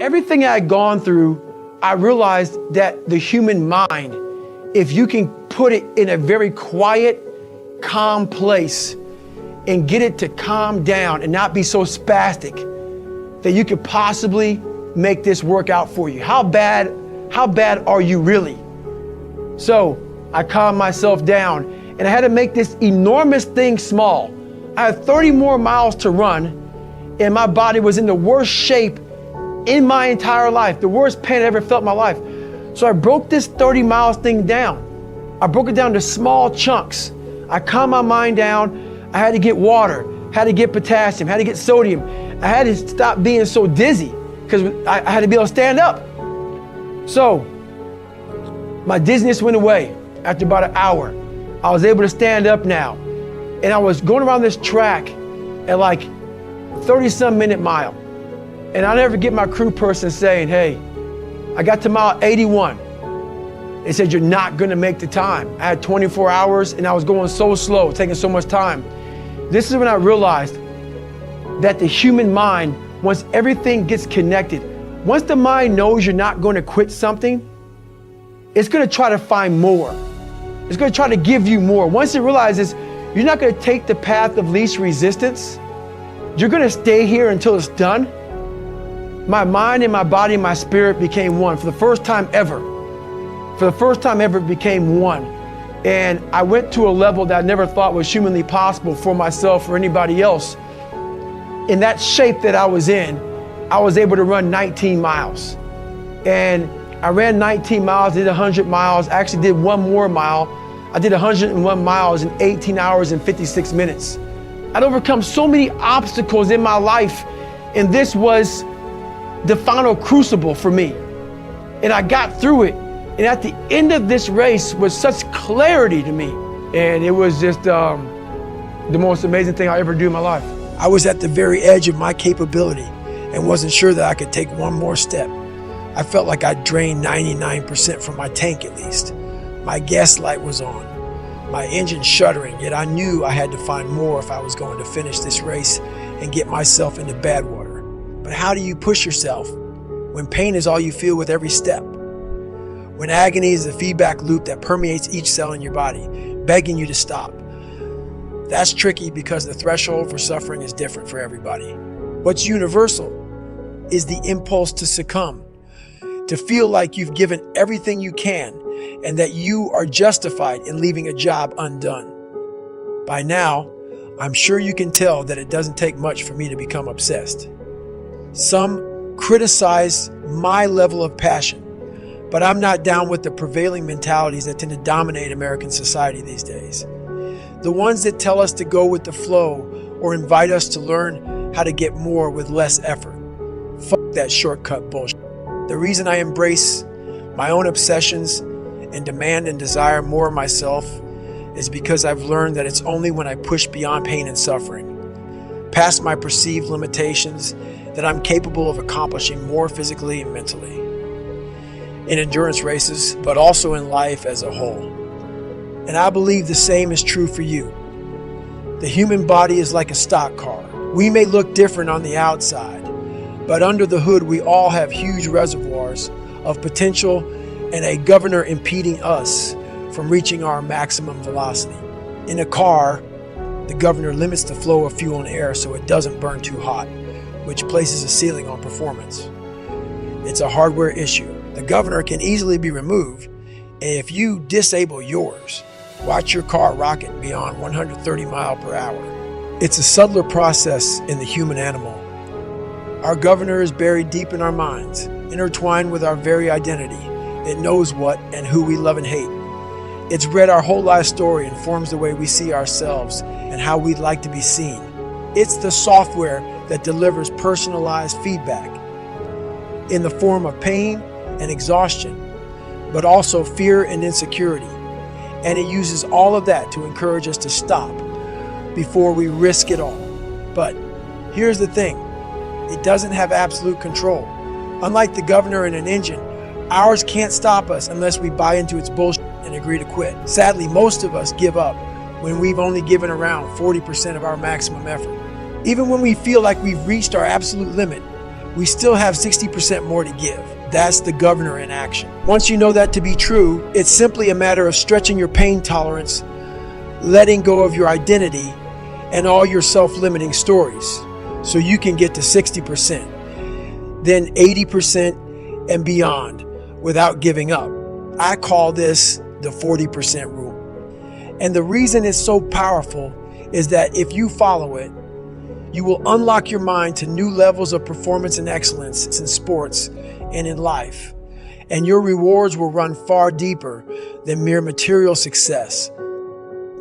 Everything I had gone through, I realized that the human mind, if you can put it in a very quiet, calm place and get it to calm down and not be so spastic, that you could possibly make this work out for you. How bad are you really? So I calmed myself down and I had to make this enormous thing small. I had 30 more miles to run and my body was in the worst shape in my entire life, the worst pain I ever felt in my life. So I broke this 30 miles thing down. I broke it down to small chunks. I calmed my mind down. I had to get water, had to get potassium, had to get sodium. I had to stop being so dizzy because I had to be able to stand up. So my dizziness went away after about an hour. I was able to stand up now. And I was going around this track at like 30-some minute mile. And I'll never get my crew person saying, hey, I got to mile 81. They said, you're not gonna make the time. I had 24 hours and I was going so slow, taking so much time. This is when I realized that the human mind, once everything gets connected, once the mind knows you're not gonna quit something, it's gonna try to find more. It's gonna try to give you more. Once it realizes you're not gonna take the path of least resistance, you're gonna stay here until it's done. My mind and my body and my spirit became one for the first time ever. For the first time ever, it became one. And I went to a level that I never thought was humanly possible for myself or anybody else. In that shape that I was in, I was able to run 19 miles. And I ran 19 miles, did 100 miles, actually did one more mile. I did 101 miles in 18 hours and 56 minutes. I'd overcome so many obstacles in my life, and this was the final crucible for me. And I got through it. And at the end of this race was such clarity to me. And it was just the most amazing thing I ever do in my life. I was at the very edge of my capability and wasn't sure that I could take one more step. I felt like I drained 99% from my tank at least. My gas light was on, my engine shuddering, yet I knew I had to find more if I was going to finish this race and get myself into bad water. But how do you push yourself when pain is all you feel with every step? When agony is the feedback loop that permeates each cell in your body, begging you to stop. That's tricky because the threshold for suffering is different for everybody. What's universal is the impulse to succumb, to feel like you've given everything you can and that you are justified in leaving a job undone. By now, I'm sure you can tell that it doesn't take much for me to become obsessed. Some criticize my level of passion, but I'm not down with the prevailing mentalities that tend to dominate American society these days. The ones that tell us to go with the flow or invite us to learn how to get more with less effort. Fuck that shortcut bullshit. The reason I embrace my own obsessions and demand and desire more of myself is because I've learned that it's only when I push beyond pain and suffering, past my perceived limitations, that I'm capable of accomplishing more physically and mentally. In endurance races, but also in life as a whole. And I believe the same is true for you. The human body is like a stock car. We may look different on the outside, but under the hood we all have huge reservoirs of potential and a governor impeding us from reaching our maximum velocity. In a car, the governor limits the flow of fuel and air so it doesn't burn too hot, which places a ceiling on performance. It's a hardware issue. The governor can easily be removed, and if you disable yours, watch your car rocket beyond 130 miles per hour. It's a subtler process in the human animal. Our governor is buried deep in our minds, intertwined with our very identity. It knows what and who we love and hate. It's read our whole life story and forms the way we see ourselves and how we'd like to be seen. It's the software that delivers personalized feedback in the form of pain and exhaustion, but also fear and insecurity. And it uses all of that to encourage us to stop before we risk it all. But here's the thing, it doesn't have absolute control. Unlike the governor in an engine, ours can't stop us unless we buy into its bullshit and agree to quit. Sadly, most of us give up when we've only given around 40% of our maximum effort. Even when we feel like we've reached our absolute limit, we still have 60% more to give. That's the governor in action. Once you know that to be true, it's simply a matter of stretching your pain tolerance, letting go of your identity and all your self-limiting stories so you can get to 60%, then 80% and beyond without giving up. I call this the 40% rule. And the reason it's so powerful is that if you follow it, you will unlock your mind to new levels of performance and excellence in sports and in life. And your rewards will run far deeper than mere material success.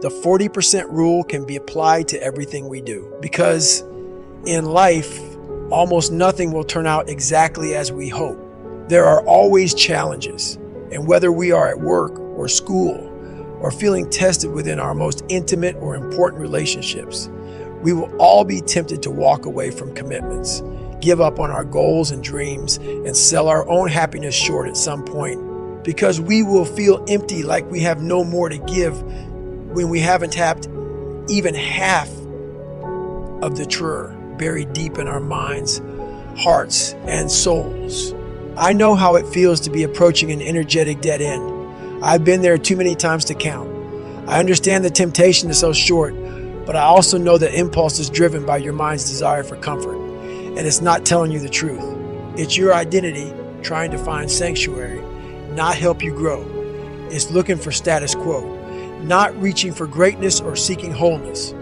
The 40% rule can be applied to everything we do, because in life, almost nothing will turn out exactly as we hope. There are always challenges, and whether we are at work or school or feeling tested within our most intimate or important relationships, we will all be tempted to walk away from commitments, give up on our goals and dreams, and sell our own happiness short at some point, because we will feel empty, like we have no more to give when we haven't tapped even half of the treasure buried deep in our minds, hearts, and souls. I know how it feels to be approaching an energetic dead end. I've been there too many times to count. I understand the temptation to sell short, but I also know that impulse is driven by your mind's desire for comfort, and it's not telling you the truth. It's your identity trying to find sanctuary, not help you grow. It's looking for status quo, not reaching for greatness or seeking wholeness.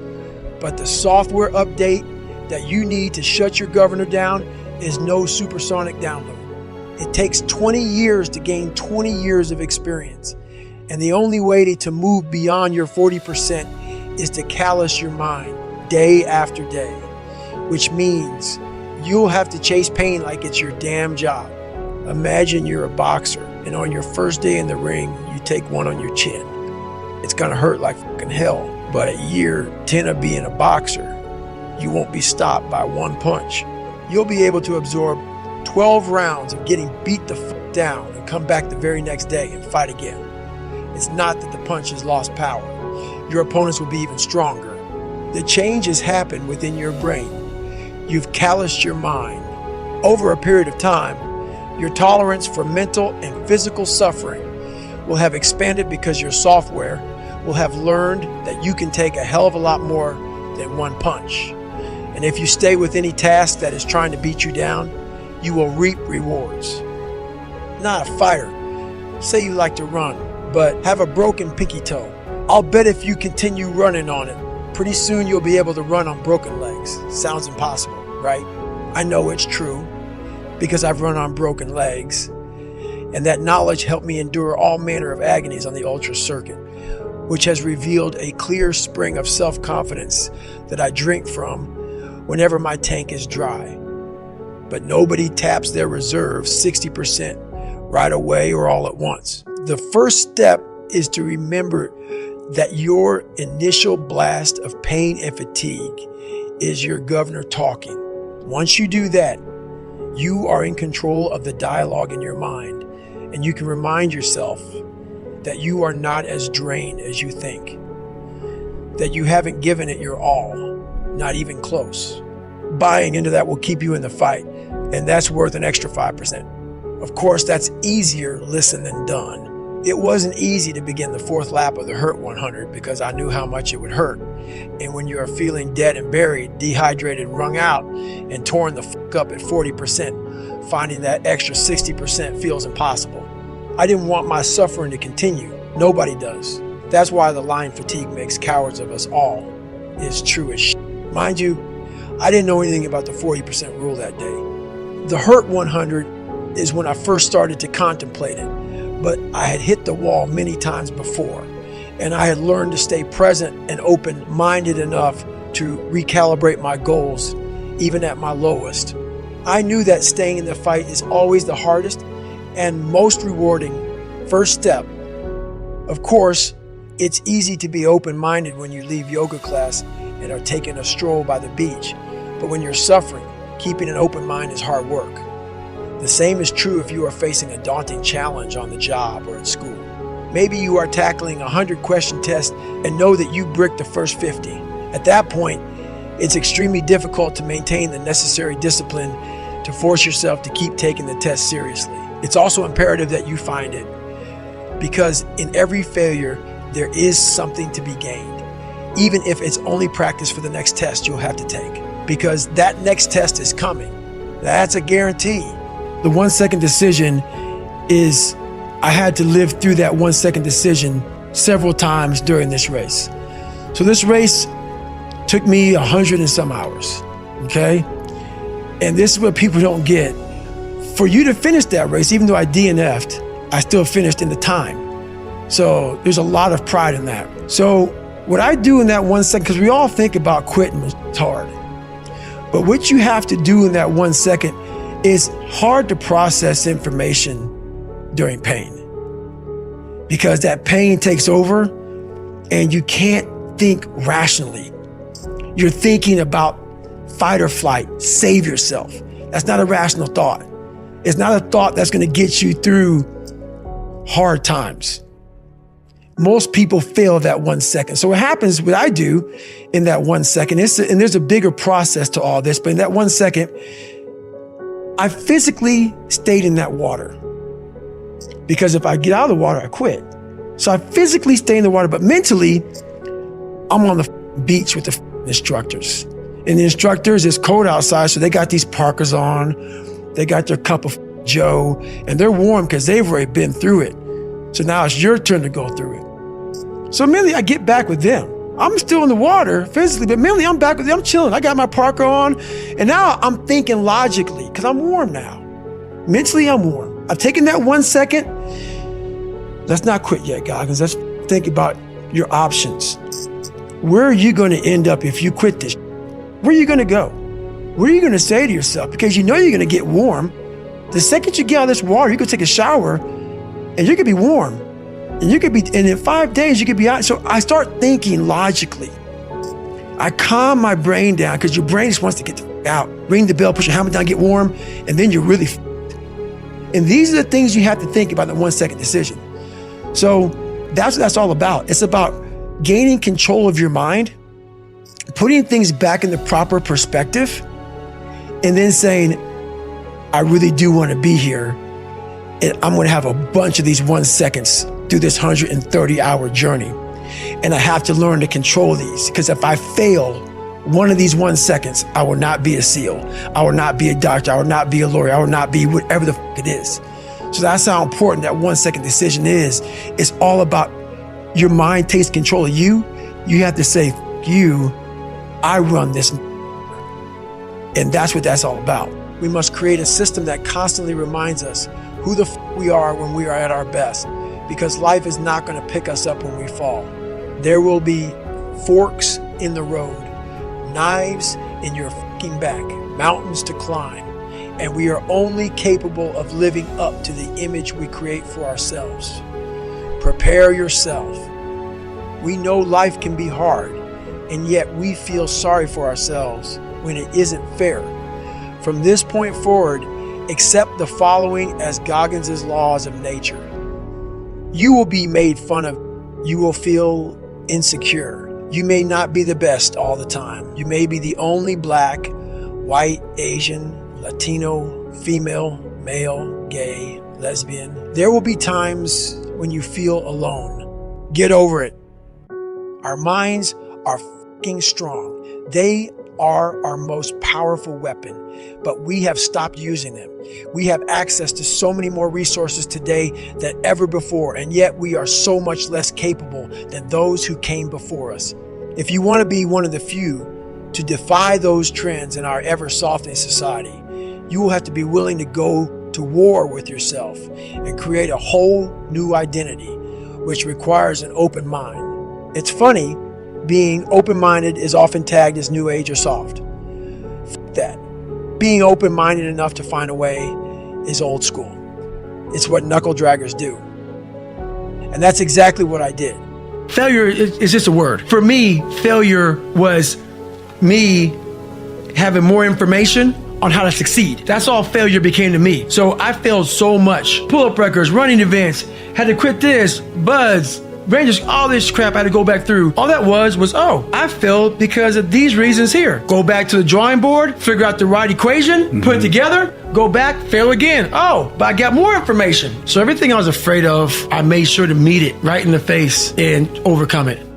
But the software update that you need to shut your governor down is no supersonic download. It takes 20 years to gain 20 years of experience. And the only way to move beyond your 40% is to callous your mind day after day, which means you'll have to chase pain like it's your damn job. Imagine you're a boxer, and on your first day in the ring, you take one on your chin. It's gonna hurt like fucking hell, but at year 10 of being a boxer, you won't be stopped by one punch. You'll be able to absorb 12 rounds of getting beat the fuck down and come back the very next day and fight again. It's not that the punch has lost power. Your opponents will be even stronger. The change has happened within your brain. You've calloused your mind. Over a period of time, your tolerance for mental and physical suffering will have expanded, because your software will have learned that you can take a hell of a lot more than one punch. And if you stay with any task that is trying to beat you down, you will reap rewards. Not a fighter. Say you like to run, but have a broken pinky toe. I'll bet if you continue running on it, pretty soon you'll be able to run on broken legs. Sounds impossible, right? I know it's true, because I've run on broken legs, and that knowledge helped me endure all manner of agonies on the ultra circuit, which has revealed a clear spring of self-confidence that I drink from whenever my tank is dry. But nobody taps their reserve 60% right away or all at once. The first step is to remember that your initial blast of pain and fatigue is your governor talking. Once you do that, you are in control of the dialogue in your mind, and you can remind yourself that you are not as drained as you think, that you haven't given it your all, not even close. Buying into that will keep you in the fight, and that's worth an extra 5%. Of course, that's easier listened than done. It wasn't easy to begin the fourth lap of the Hurt 100, because I knew how much it would hurt. And when you are feeling dead and buried, dehydrated, wrung out, and torn the fuck up at 40%, finding that extra 60% feels impossible. I didn't want my suffering to continue. Nobody does. That's why the line fatigue makes cowards of us all. It's true as shit. Mind you, I didn't know anything about the 40% rule that day. The Hurt 100 is when I first started to contemplate it, but I had hit the wall many times before, and I had learned to stay present and open-minded enough to recalibrate my goals, even at my lowest. I knew that staying in the fight is always the hardest and most rewarding first step. Of course, it's easy to be open-minded when you leave yoga class and are taking a stroll by the beach, but when you're suffering, keeping an open mind is hard work. The same is true if you are facing a daunting challenge on the job or at school. Maybe you are tackling a 100-question test and know that you bricked the first 50. At that point, it's extremely difficult to maintain the necessary discipline to force yourself to keep taking the test seriously. It's also imperative that you find it, because in every failure, there is something to be gained, even if it's only practice for the next test you'll have to take, because that next test is coming. That's a guarantee. The 1 second decision is, I had to live through that 1 second decision several times during this race. So this race took me 100 and some hours, okay? And this is what people don't get. For you to finish that race, even though I DNF'd, I still finished in the time. So there's a lot of pride in that. So what I do in that 1 second, because we all think about quitting, it's hard. But what you have to do in that 1 second is hard to process information during pain, because that pain takes over and you can't think rationally. You're thinking about fight or flight, save yourself. That's not a rational thought. It's not a thought that's going to get you through hard times. Most people fail that 1 second. So what happens, what I do in that 1 second, and there's a bigger process to all this, but in that 1 second, I physically stayed in that water. Because if I get out of the water, I quit. So I physically stay in the water, but mentally, I'm on the beach with the instructors. And the instructors, it's cold outside, so they got these parkas on. They got their cup of Joe, and they're warm because they've already been through it. So now it's your turn to go through it. So mentally, I get back with them. I'm still in the water physically, but mentally, I'm back with them. I'm chilling. I got my parka on, and now I'm thinking logically because I'm warm now. Mentally, I'm warm. I've taken that 1 second. Let's not quit yet, Goggins. Let's think about your options. Where are you going to end up if you quit this? Where are you going to go? What are you going to say to yourself? Because you know you're going to get warm. The second you get out of this water, you could take a shower and you're going to be warm. And in 5 days, you could be out. So I start thinking logically. I calm my brain down because your brain just wants to get out. Ring the bell, push your helmet down, get warm, and then you're really And these are the things you have to think about in the 1 second decision. So that's what that's all about. It's about gaining control of your mind, putting things back in the proper perspective, and then saying, I really do want to be here. And I'm going to have a bunch of these 1 seconds through this 130-hour journey. And I have to learn to control these, because if I fail one of these 1 seconds, I will not be a SEAL. I will not be a doctor. I will not be a lawyer. I will not be whatever the it is. So that's how important that 1 second decision is. It's all about your mind takes control of you. You have to say, you, I run this. And that's what that's all about. We must create a system that constantly reminds us who the we are when we are at our best, because life is not going to pick us up when we fall. There will be forks in the road, knives in your back, mountains to climb, and we are only capable of living up to the image we create for ourselves. Prepare yourself. We know life can be hard, and yet we feel sorry for ourselves when it isn't fair. From this point forward, accept the following as Goggins' laws of nature. You will be made fun of. You will feel insecure. You may not be the best all the time. You may be the only black, white, Asian, Latino, female, male, gay, lesbian. There will be times when you feel alone. Get over it. Our minds are fucking strong. They are our most powerful weapon, but we have stopped using them. We have access to so many more resources today than ever before, and yet we are so much less capable than those who came before us. If you want to be one of the few to defy those trends in our ever-softening society, you will have to be willing to go to war with yourself and create a whole new identity, which requires an open mind. It's funny, being open-minded is often tagged as new age or soft. F that. Being open-minded enough to find a way is old school. It's what knuckle draggers do. And that's exactly what I did. Failure is just a word. For me, failure was me having more information on how to succeed. That's all failure became to me. So I failed so much. Pull-up records, running events, had to quit this, buds, brain just all this crap I had to go back through. All that was, oh, I failed because of these reasons here. Go back to the drawing board, figure out the right equation, put it together, go back, fail again. Oh, but I got more information. So everything I was afraid of, I made sure to meet it right in the face and overcome it.